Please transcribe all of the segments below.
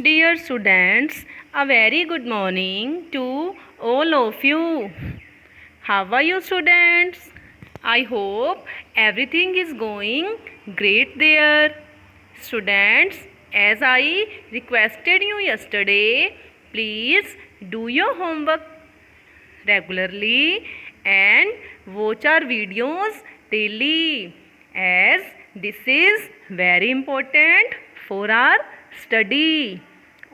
Dear students, a very good morning to all of you. How are you, students? I hope everything is going great there. Students, as I requested you yesterday, please do your homework regularly and watch our videos daily, as this is very important for our study.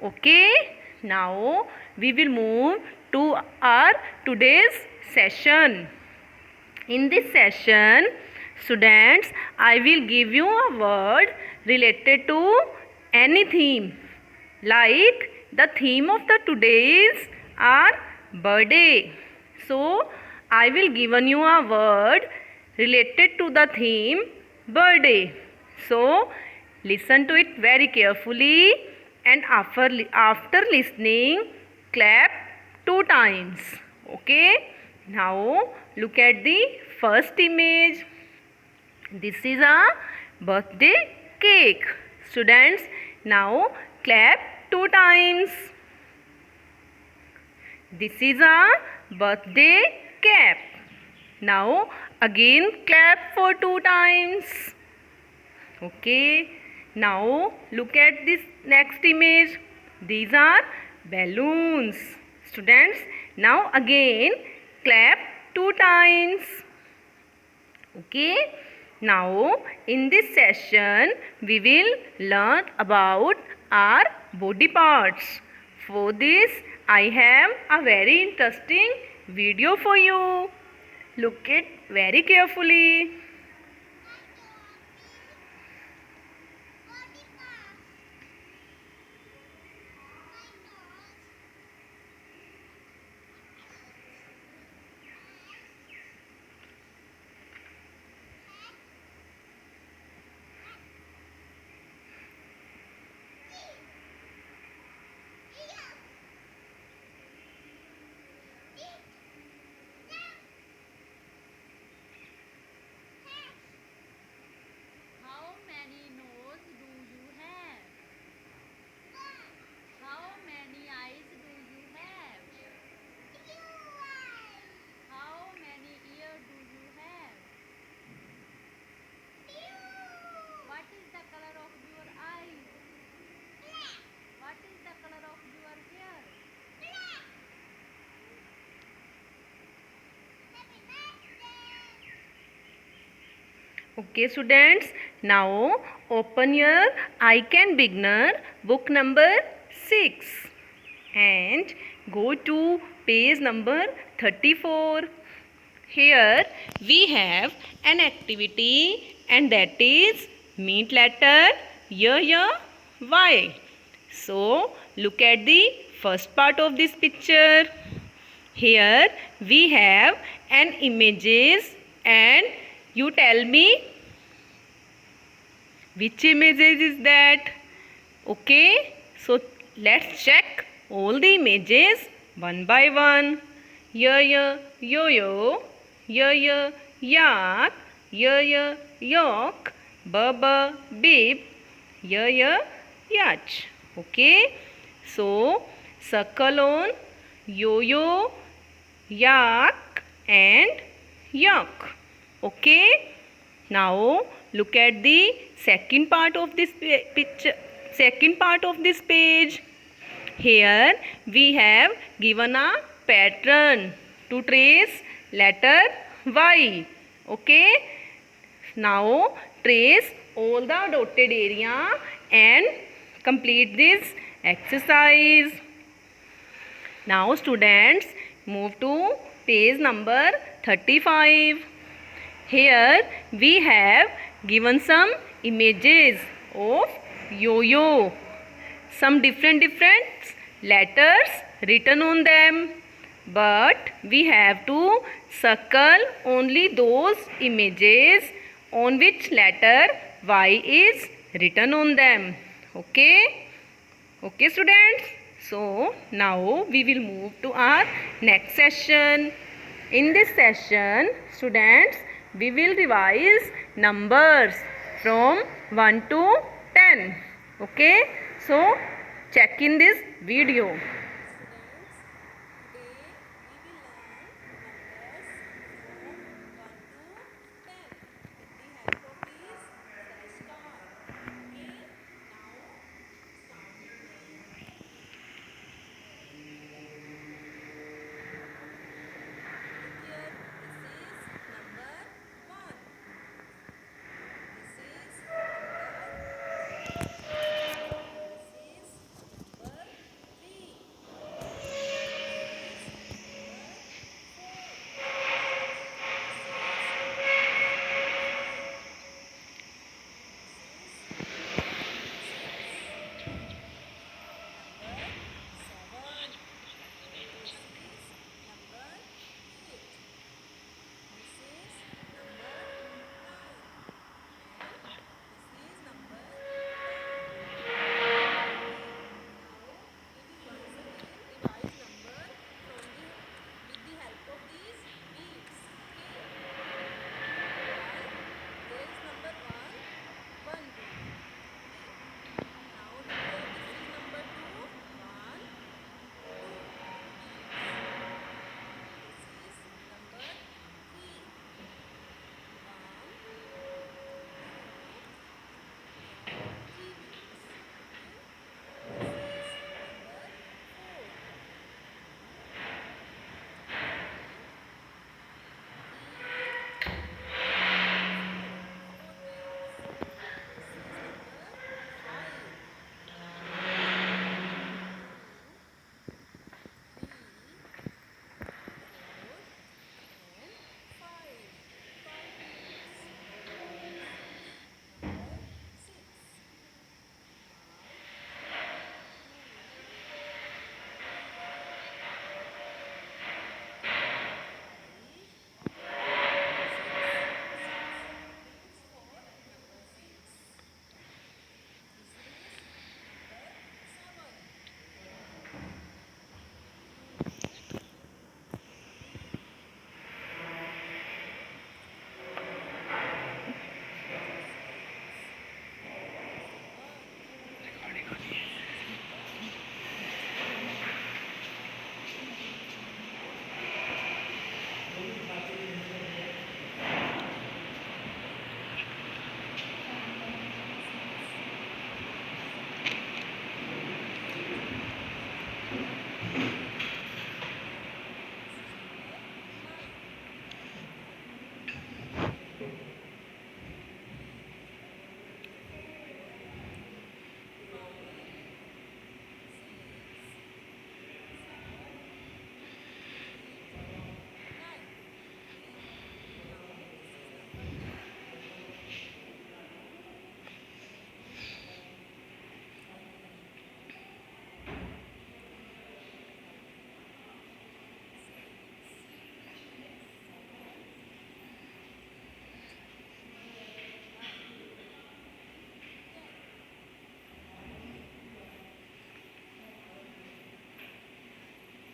Okay, now we will move to our today's session. In this session, students, I will give you a word related to any theme. Like the theme of the today's our birthday. So, I will given you a word related to the theme birthday. So, listen to it very carefully and after listening, clap 2 times. Okay. Now, look at the first image. This is a birthday cake. Students, now clap 2 times. This is a birthday cap. Now again clap for 2 times. Okay. Now look at this next image. These are balloons. Students, now again clap 2 times. Okay. Now in this session we will learn about our body parts. For this I have a very interesting video for you. Look it very carefully. How many nose do you have? How many eyes do you have? How many ears do you have? What is the color of your eyes? What is the color of your hair? Okay, students, now open your I Can Beginner book number 6 and go to page number 34. Here we have an activity, and that is meet letter Y. So look at the first part of this picture. Here we have an images, and you tell me which images is that. Okay, so let's check all the images one by one. Yo-yo, yak, yok, baba, beep, yach. Okay, so circle on yo-yo, yak and yok. Okay, now look at the second part of this picture, second part of this page. Here we have given a pattern to trace letter Y. Okay, now trace all the dotted area and complete this exercise. Now students, move to page number 35. Here we have given some images of yo-yo. Some different letters written on them. But we have to circle only those images on which letter Y is written on them. Okay? Okay, students? So, now we will move to our next session. In this session, students, we will revise numbers from 1 to 10. Okay? So, check in this video. Students, today we will learn numbers from 1 to 10 with the help of these flashcards. Okay, now start with me. Look here, this is number 1. This is number 2. This is number 3. This is number 4. This is number 5. This is number 6. Number 7. This is number 8. This is number 9. And this is number 10. Okay. Now we will once again revise number from the with the help of these beats. Okay. 1. There is number 1. 1 2. Okay. Now look here. This is number 2. 1 2 beats. This is number 3. 1 2 and 3 beats. Okay. This is number 4. 1 3 4 4 beats. This is number 5. 2 3 4 and 5 5 beats. This is number 6. 1 2 3 4 5 6 6 beats for number 6. This is number 7. 2 3 4 5 6 7. This is number 8. Six, 8. And this is number 9. 3 4 5 6 7 8 9. Okay. Now this is number 10. Six, 7, 8,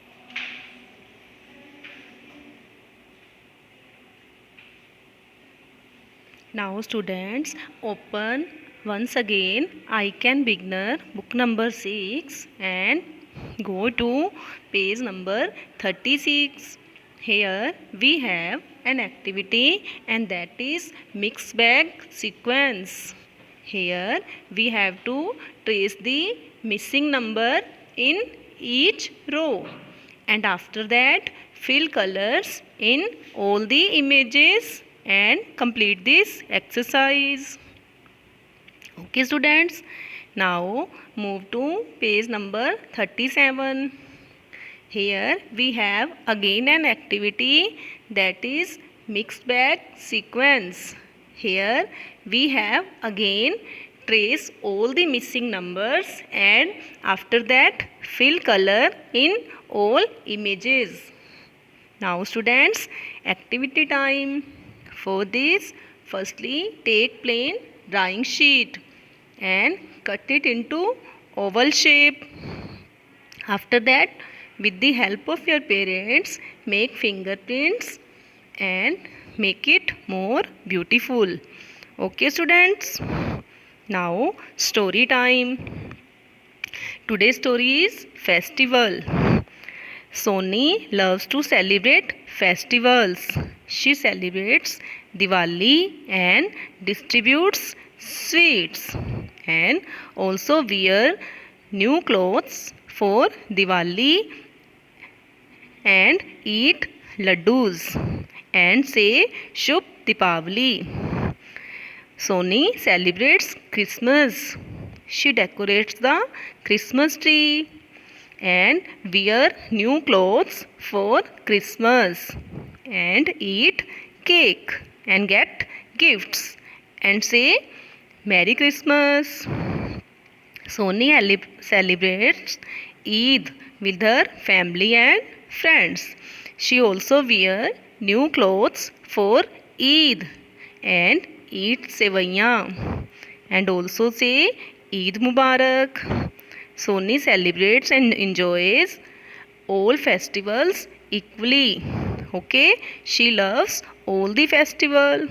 9, 10. Now students, open once again I Can Beginner book number 6 and go to page number 36. Here we have an activity and that is mixed bag sequence. Here we have to trace the missing number in each row and after that fill colors in all the images and complete this exercise. Okay students, now move to page number 37. Here we have again an activity that is mixed bag sequence. Here we have again trace all the missing numbers and after that fill color in all images. Now students, activity time. For this, firstly take plain drawing sheet and cut it into oval shape. After that, with the help of your parents, make fingerprints and make it more beautiful. Okay students, now story time. Today's story is festival. Sony loves to celebrate festivals. She celebrates Diwali and distributes sweets and also wear new clothes for Diwali and eat laddus and say Shubh Deepavali. Sony celebrates Christmas. She decorates the Christmas tree and wear new clothes for Christmas and eat cake and get gifts and say Merry Christmas. Sony celebrates Eid with her family and friends. She also wear new clothes for Eid and eat sevaiyan and also say Eid Mubarak. Sony celebrates and enjoys all festivals equally. Okay, she loves all the festival.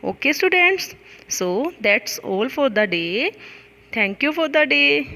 Okay, students. So that's all for the day. Thank you for the day.